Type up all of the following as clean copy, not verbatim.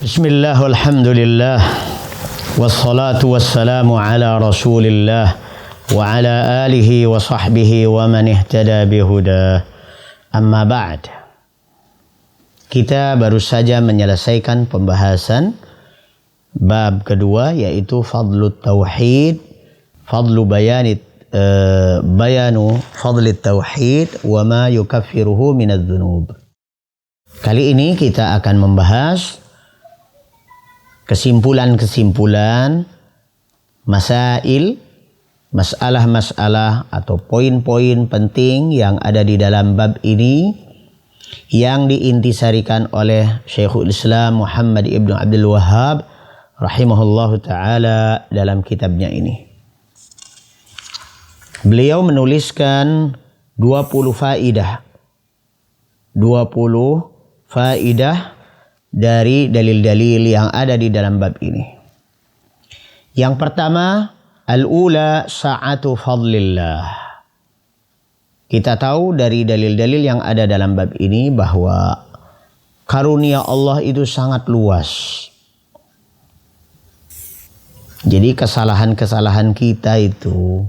Bismillah walhamdulillah wassalatu wassalamu ala rasulillah wa ala alihi wa sahbihi wa man ihtada bihuda. Amma ba'd. Kita baru saja menyelesaikan pembahasan bab kedua, yaitu fadlut tauhid, bayanu fadlit tauhid wa ma yukaffiruhu minadz dzunub. Kali ini kita akan membahas kesimpulan-kesimpulan masalah-masalah atau poin-poin penting yang ada di dalam bab ini yang diintisarikan oleh Syekhul Islam Muhammad ibn Abdul Wahhab rahimahullahu ta'ala dalam kitabnya ini. Beliau menuliskan 20 faidah dari dalil-dalil yang ada di dalam bab ini. Yang pertama, al-ula sa'atu fadlillah. Kita tahu dari dalil-dalil yang ada dalam bab ini bahwa karunia Allah itu sangat luas. Jadi kesalahan-kesalahan kita itu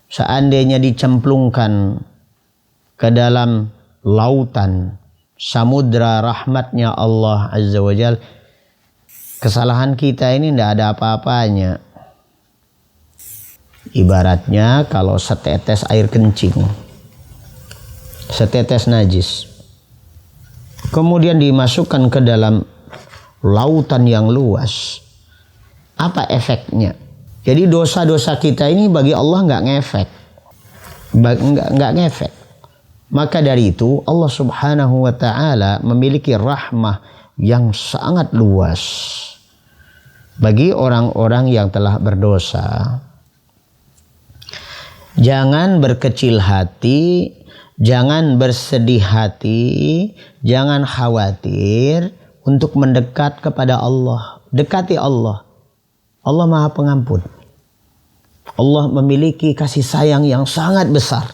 seandainya dicemplungkan ke dalam lautan samudra rahmatnya Allah Azza wa Jal, kesalahan kita ini tidak ada apa-apanya. Ibaratnya kalau setetes air kencing, setetes najis, kemudian dimasukkan ke dalam lautan yang luas, apa efeknya? Jadi dosa-dosa kita ini bagi Allah nggak ngefek, nggak ngefek. Maka dari itu Allah Subhanahu wa ta'ala memiliki rahmah yang sangat luas bagi orang-orang yang telah berdosa. Jangan berkecil hati, jangan bersedih hati, jangan khawatir untuk mendekat kepada Allah. Dekati Allah. Allah Maha Pengampun. Allah memiliki kasih sayang yang sangat besar,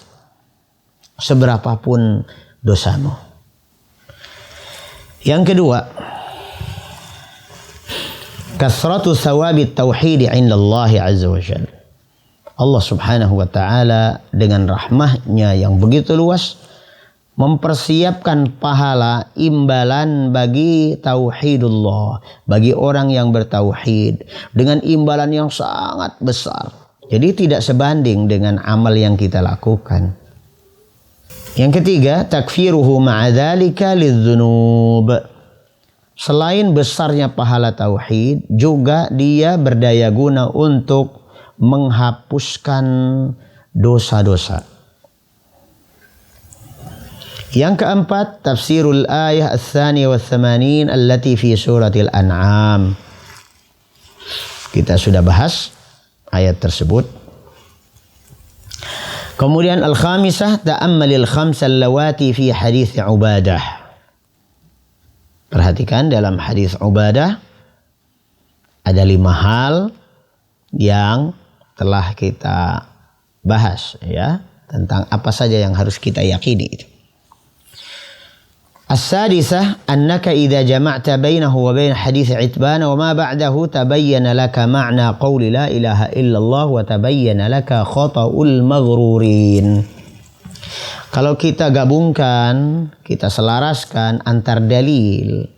seberapapun dosamu. Yang kedua, kasratu thawabit tauhid indallahi azza wa jalla. Allah Subhanahu wa ta'ala dengan rahmahnya yang begitu luas mempersiapkan pahala imbalan bagi tauhidullah, bagi orang yang bertauhid, dengan imbalan yang sangat besar. Jadi tidak sebanding dengan amal yang kita lakukan. Yang ketiga, takfiruhu ma'adzalika lidzunub. Selain besarnya pahala tauhid, juga dia berdaya guna untuk menghapuskan dosa-dosa. Yang keempat, tafsirul ayah ats-tsaniyah wath-tsamanin allati fi suratil An'am. Kita sudah bahas ayat tersebut. Kemudian al-khamisah, ta'ammalil khamsal lawati fi hadits Ubadah. Perhatikan dalam hadis Ubadah ada 5 hal yang telah kita bahas, ya, tentang apa saja yang harus kita yakini itu. As-sadisah, annaka idza jama'ta bainahu wa bain hadits Itban wa ma ba'dahu tabayyana laka ma'na qawli la ilaha illallah wa tabayyana laka khata'ul maghrurin. Kalau kita gabungkan, kita selaraskan antar dalil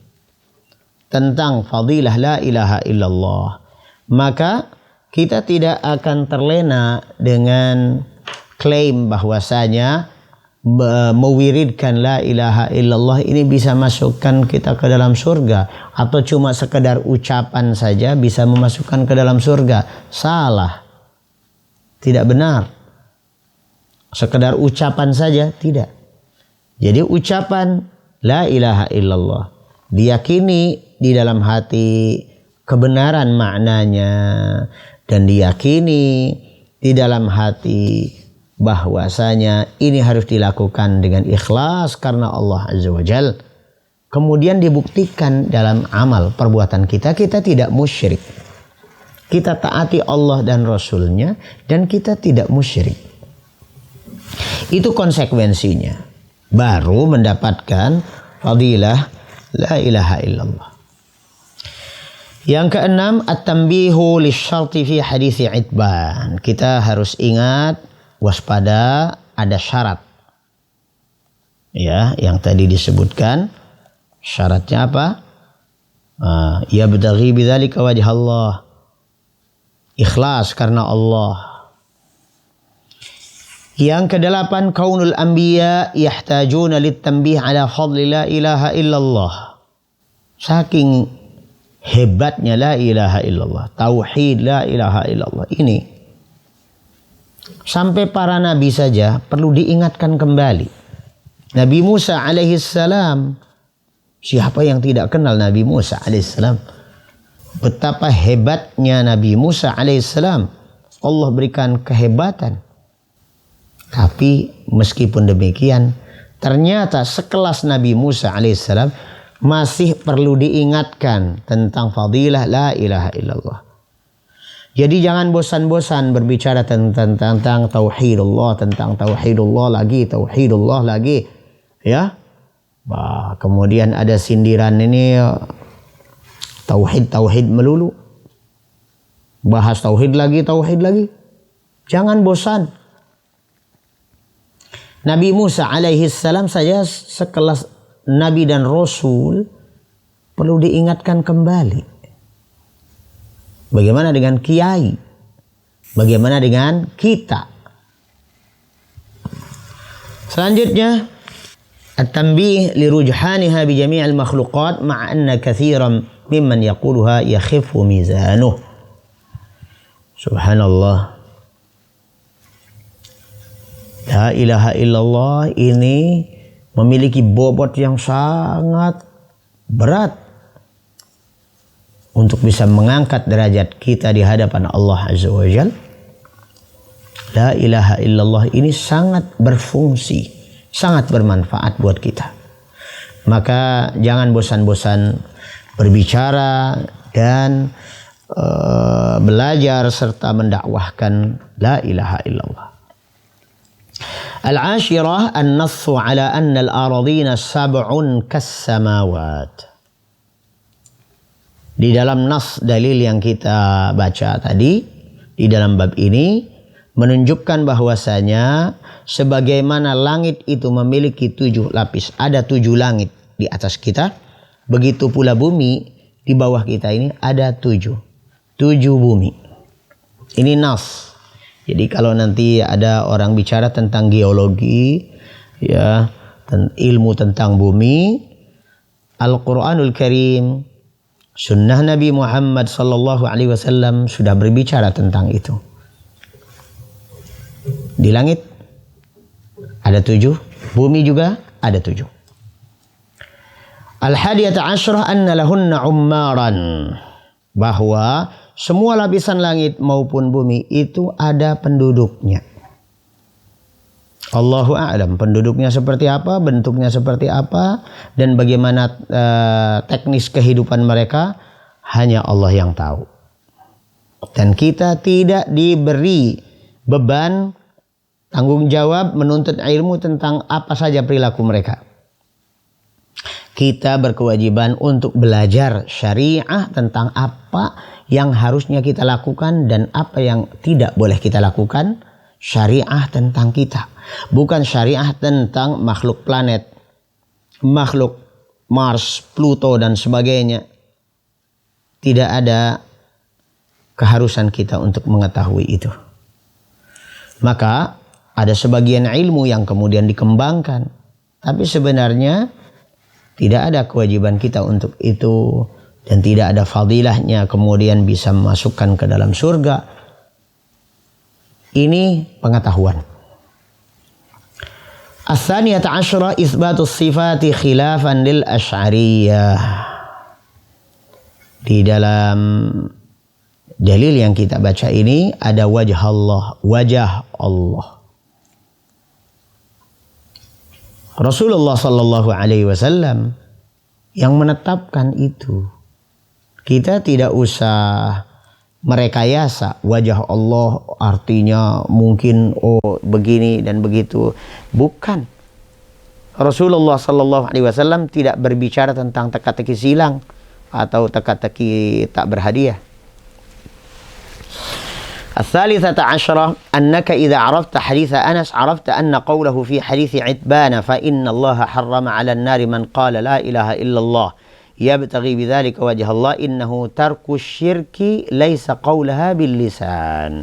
tentang fadilah la ilaha illallah, maka kita tidak akan terlena dengan klaim bahwasanya mewiridkan la ilaha illallah ini bisa masukkan kita ke dalam surga, atau cuma sekedar ucapan saja bisa memasukkan ke dalam surga. Salah, tidak benar. Sekedar ucapan saja tidak. Jadi ucapan la ilaha illallah diyakini di dalam hati kebenaran maknanya, dan diyakini di dalam hati bahwasanya ini harus dilakukan dengan ikhlas karena Allah Azza wa Jal. Kemudian dibuktikan dalam amal perbuatan kita, kita tidak musyrik. Kita taati Allah dan Rasulnya, dan kita tidak musyrik. Itu konsekuensinya. Baru mendapatkan fadilah la ilaha illallah. Yang keenam, at-tanbihu lisyarti fi hadits Itban. Kita harus ingat, waspada, ada syarat. Ya, yang tadi disebutkan, syaratnya apa? Yabtaghi bidzalika wajh Allah. Ikhlas karena Allah. Yang kedelapan, kaunul anbiya yahtajuna litanbih ala fadli la ilaha illallah. Saking hebatnya la ilaha illallah, tauhid la ilaha illallah ini, sampai para nabi saja perlu diingatkan kembali. Nabi Musa alaihissalam, siapa yang tidak kenal Nabi Musa alaihissalam? Betapa hebatnya Nabi Musa alaihissalam. Allah berikan kehebatan. Tapi meskipun demikian, ternyata sekelas Nabi Musa alaihissalam masih perlu diingatkan tentang fadilah la ilaha illallah. Jadi jangan bosan-bosan berbicara tentang tauhidullah, tentang tauhidullah lagi, ya. Kemudian ada sindiran ini tauhid melulu. Bahas tauhid lagi. Jangan bosan. Nabi Musa alaihissalam saja sekelas Nabi dan Rasul perlu diingatkan kembali. Bagaimana dengan kiai? Bagaimana dengan kita? Selanjutnya, at-tanbih li rujhaniha bi jami'il makhluqat ma'a anna katsiran mimman yaquluha yakhifu mizanuh. Subhanallah. La ilaha illallah ini memiliki bobot yang sangat berat untuk bisa mengangkat derajat kita di hadapan Allah Azza wa Jalla. La ilaha illallah ini sangat berfungsi, sangat bermanfaat buat kita. Maka jangan bosan-bosan berbicara dan belajar serta mendakwahkan la ilaha illallah. Al-ashirah an-nassu ala anna al-aradina sab'un kas-samawat. Di dalam nas dalil yang kita baca tadi, di dalam bab ini menunjukkan bahwasanya sebagaimana langit itu memiliki 7 lapis, ada 7 langit di atas kita, begitu pula bumi di bawah kita ini ada 7 bumi. Ini nas. Jadi kalau nanti ada orang bicara tentang geologi, ya, ilmu tentang bumi, Al-Quranul Karim, sunnah Nabi Muhammad sallallahu alaihi wasallam sudah berbicara tentang itu. Di langit ada 7, bumi juga ada 7. Al-hadiyata asyrah anna lahunna ummaran, bahwa semua lapisan langit maupun bumi itu ada penduduknya. Allahu a'lam, penduduknya seperti apa, bentuknya seperti apa, dan bagaimana teknis kehidupan mereka, hanya Allah yang tahu. Dan kita tidak diberi beban tanggung jawab menuntut ilmu tentang apa saja perilaku mereka. Kita berkewajiban untuk belajar syariah tentang apa yang harusnya kita lakukan dan apa yang tidak boleh kita lakukan. Syariah tentang kita, bukan syariah tentang makhluk planet, makhluk Mars, Pluto dan sebagainya. Tidak ada keharusan kita untuk mengetahui itu. Maka ada sebagian ilmu yang kemudian dikembangkan, tapi sebenarnya tidak ada kewajiban kita untuk itu, dan tidak ada fadilahnya kemudian bisa memasukkan ke dalam surga. Ini pengetahuan. As-tsaniyata asyra itsbatus sifati khilafan lil asy'ariyah. Di dalam dalil yang kita baca ini ada wajah Allah. Rasulullah sallallahu alaihi wasallam yang menetapkan itu. Kita tidak usah merekayasa wajah Allah artinya mungkin begini dan begitu. Bukan. Rasulullah sallallahu alaihi wasallam tidak berbicara tentang teka-teki silang, atau teka-teki tak berhadiah. الثالثة عشرة أنك إذا عرفت حديث أنس عرفت أن قوله في حديث عتبان فإن الله حرم على النار من قال لا إله إلا الله يبتغي بذلك وجه الله إنه ترك الشرك ليس قولها باللسان.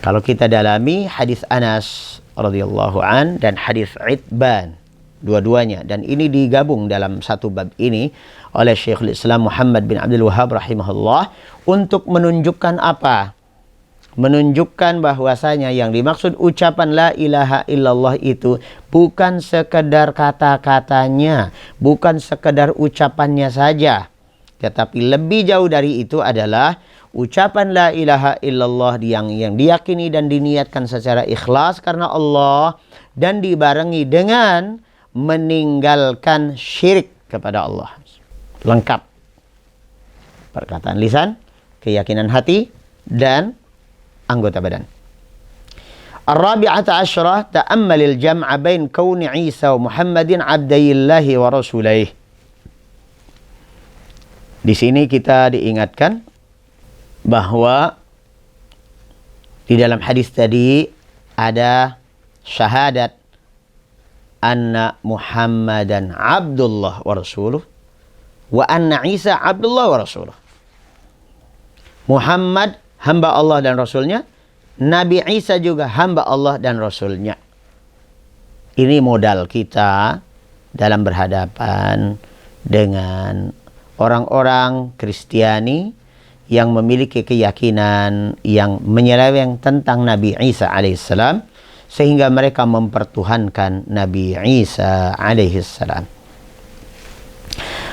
Kalau kita dalami hadis Anas radhiyallahu an dan hadis Itban, dua-duanya, dan ini digabung dalam satu bab ini oleh Syekhul Islam Muhammad bin Abdul Wahhab rahimahullah untuk menunjukkan apa? Menunjukkan bahwasanya yang dimaksud ucapan la ilaha illallah itu bukan sekedar kata-katanya, bukan sekedar ucapannya saja, tetapi lebih jauh dari itu adalah ucapan la ilaha illallah yang diyakini dan diniatkan secara ikhlas karena Allah dan dibarengi dengan meninggalkan syirik kepada Allah. Lengkap. Perkataan lisan, keyakinan hati, dan anggota badan. Ar-rabi'ata asyrah ta'ammalil jam'a bain kauni Isa wa Muhammadin abdayillahi wa rasulih. Di sini kita diingatkan bahwa di dalam hadis tadi ada syahadat anna Muhammadan abdullah wa rasuluh wa anna Isa abdullah wa rasuluh. Muhammad hamba Allah dan Rasulnya, Nabi Isa juga hamba Allah dan Rasulnya. Ini modal kita dalam berhadapan dengan orang-orang Kristiani yang memiliki keyakinan yang menyeleweng tentang Nabi Isa alaihissalam, sehingga mereka mempertuhankan Nabi Isa alaihissalam.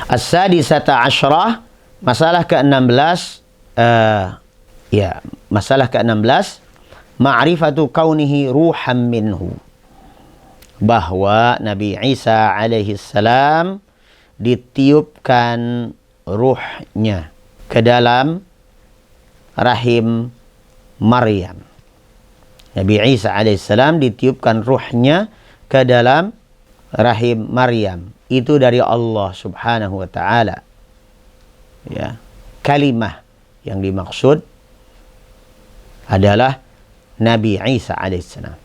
As-sadisata asyrah, masalah ke-16, masalah ke-16, ma'rifatu kaunihi ruham minhu, bahwa Nabi Isa alaihissalam ditiupkan ruhnya ke dalam rahim Maryam. Nabi Isa alaihissalam ditiupkan ruhnya ke dalam rahim Maryam. Itu dari Allah subhanahu wa ta'ala. Ya, kalimah yang dimaksud adalah Nabi Isa alaihissalam.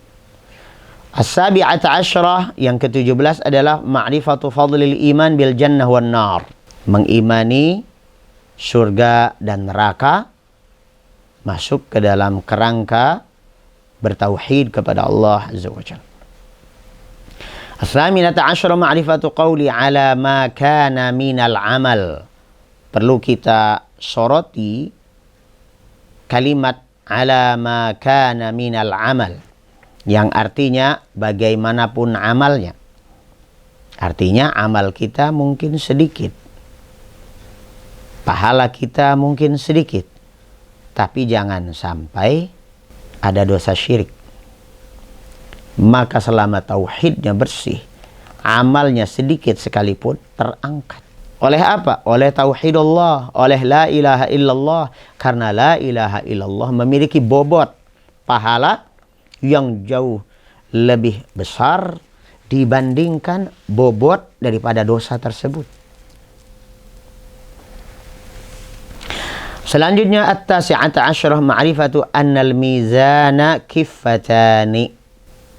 As-sabi'ata asyrah, yang ke-17 adalah ma'rifatu fadlil iman bil jannah wan nar. Mengimani surga dan neraka, masuk ke dalam kerangka bertauhid kepada Allah azza wa jalla. As-saminata asyrah ma'rifatu qawli ala ma kana minal amal. Perlu kita soroti kalimat ala ma kana minal amal, yang artinya bagaimanapun amalnya. Artinya amal kita mungkin sedikit, pahala kita mungkin sedikit, tapi jangan sampai ada dosa syirik. Maka selama tauhidnya bersih, amalnya sedikit sekalipun terangkat. Oleh apa? Oleh tauhidullah, oleh la ilaha illallah. Karena la ilaha illallah memiliki bobot pahala yang jauh lebih besar dibandingkan bobot daripada dosa tersebut. Selanjutnya at-tasi'ata asyrah ma'rifatu annal mizana kiffatani.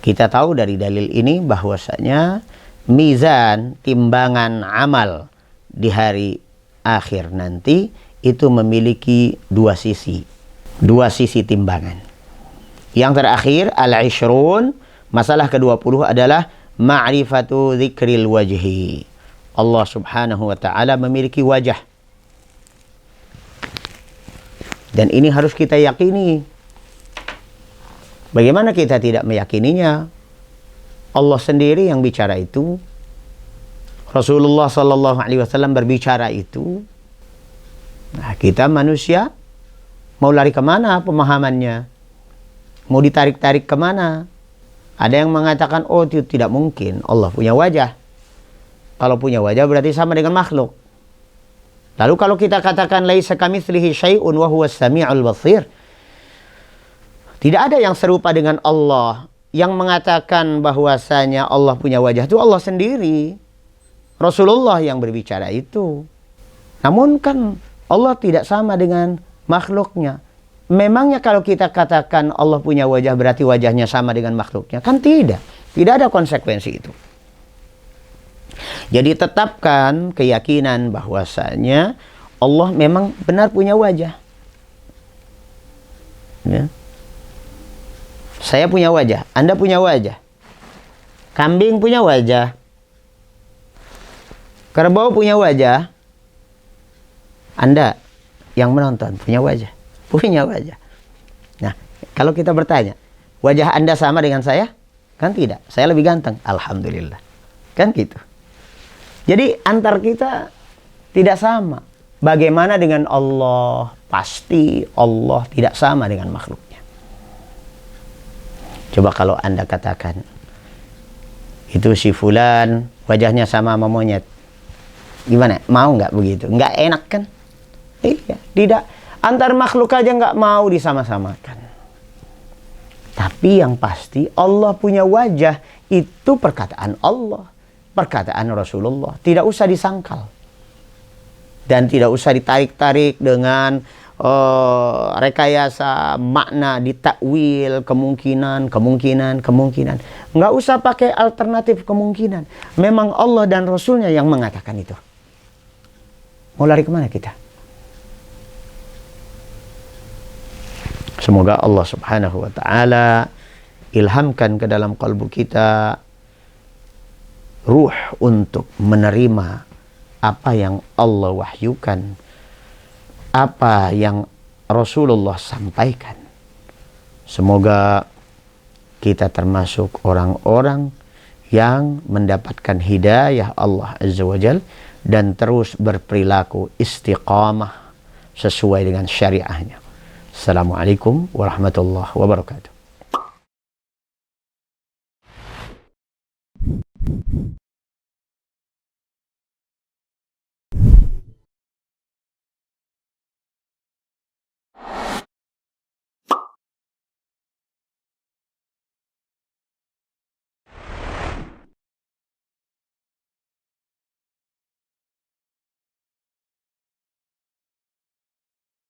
Kita tahu dari dalil ini bahwasanya mizan, timbangan amal di hari akhir nanti itu memiliki dua sisi timbangan. Yang terakhir al-ishrun, masalah ke-20 adalah ma'rifatu dzikril wajhi. Allah subhanahu wa ta'ala memiliki wajah. Dan ini harus kita yakini. Bagaimana kita tidak meyakininya? Allah sendiri yang bicara itu. Rasulullah sallallahu alaihi wasallam berbicara itu. Nah, kita manusia mau lari kemana pemahamannya? Mau ditarik-tarik kemana? Ada yang mengatakan, oh itu tidak mungkin, Allah punya wajah. Kalau punya wajah berarti sama dengan makhluk. Lalu kalau kita katakan laisa kamitslihi syai'un wa huwas sami'ul basir, tidak ada yang serupa dengan Allah. Yang mengatakan bahwasanya Allah punya wajah itu Allah sendiri. Rasulullah yang berbicara itu. Namun kan Allah tidak sama dengan makhluknya. Memangnya kalau kita katakan Allah punya wajah berarti wajahnya sama dengan makhluknya? Kan tidak. Tidak ada konsekuensi itu. Jadi tetapkan keyakinan bahwasanya Allah memang benar punya wajah. Ya. Saya punya wajah, Anda punya wajah. Kambing punya wajah. Kerbau punya wajah. Anda yang menonton punya wajah. Punya wajah. Nah, kalau kita bertanya, wajah Anda sama dengan saya? Kan tidak. Saya lebih ganteng. Alhamdulillah. Kan gitu. Jadi antar kita tidak sama. Bagaimana dengan Allah? Pasti Allah tidak sama dengan makhluknya. Coba kalau Anda katakan, itu si fulan wajahnya sama monyet. Gimana? Mau nggak begitu? Nggak enak kan? Iya, tidak. Antar makhluk aja nggak mau disama-samakan. Tapi yang pasti Allah punya wajah. Itu perkataan Allah. Perkataan Rasulullah. Tidak usah disangkal. Dan tidak usah ditarik-tarik dengan rekayasa makna, ditakwil, kemungkinan. Nggak usah pakai alternatif kemungkinan. Memang Allah dan Rasulnya yang mengatakan itu. Mau lari kemana kita? Semoga Allah subhanahu wa ta'ala ilhamkan ke dalam kalbu kita ruh untuk menerima apa yang Allah wahyukan, apa yang Rasulullah sampaikan. Semoga kita termasuk orang-orang yang mendapatkan hidayah Allah Azza wa Jal dan terus berperilaku istiqamah sesuai dengan syariahnya. Assalamualaikum warahmatullahi wabarakatuh.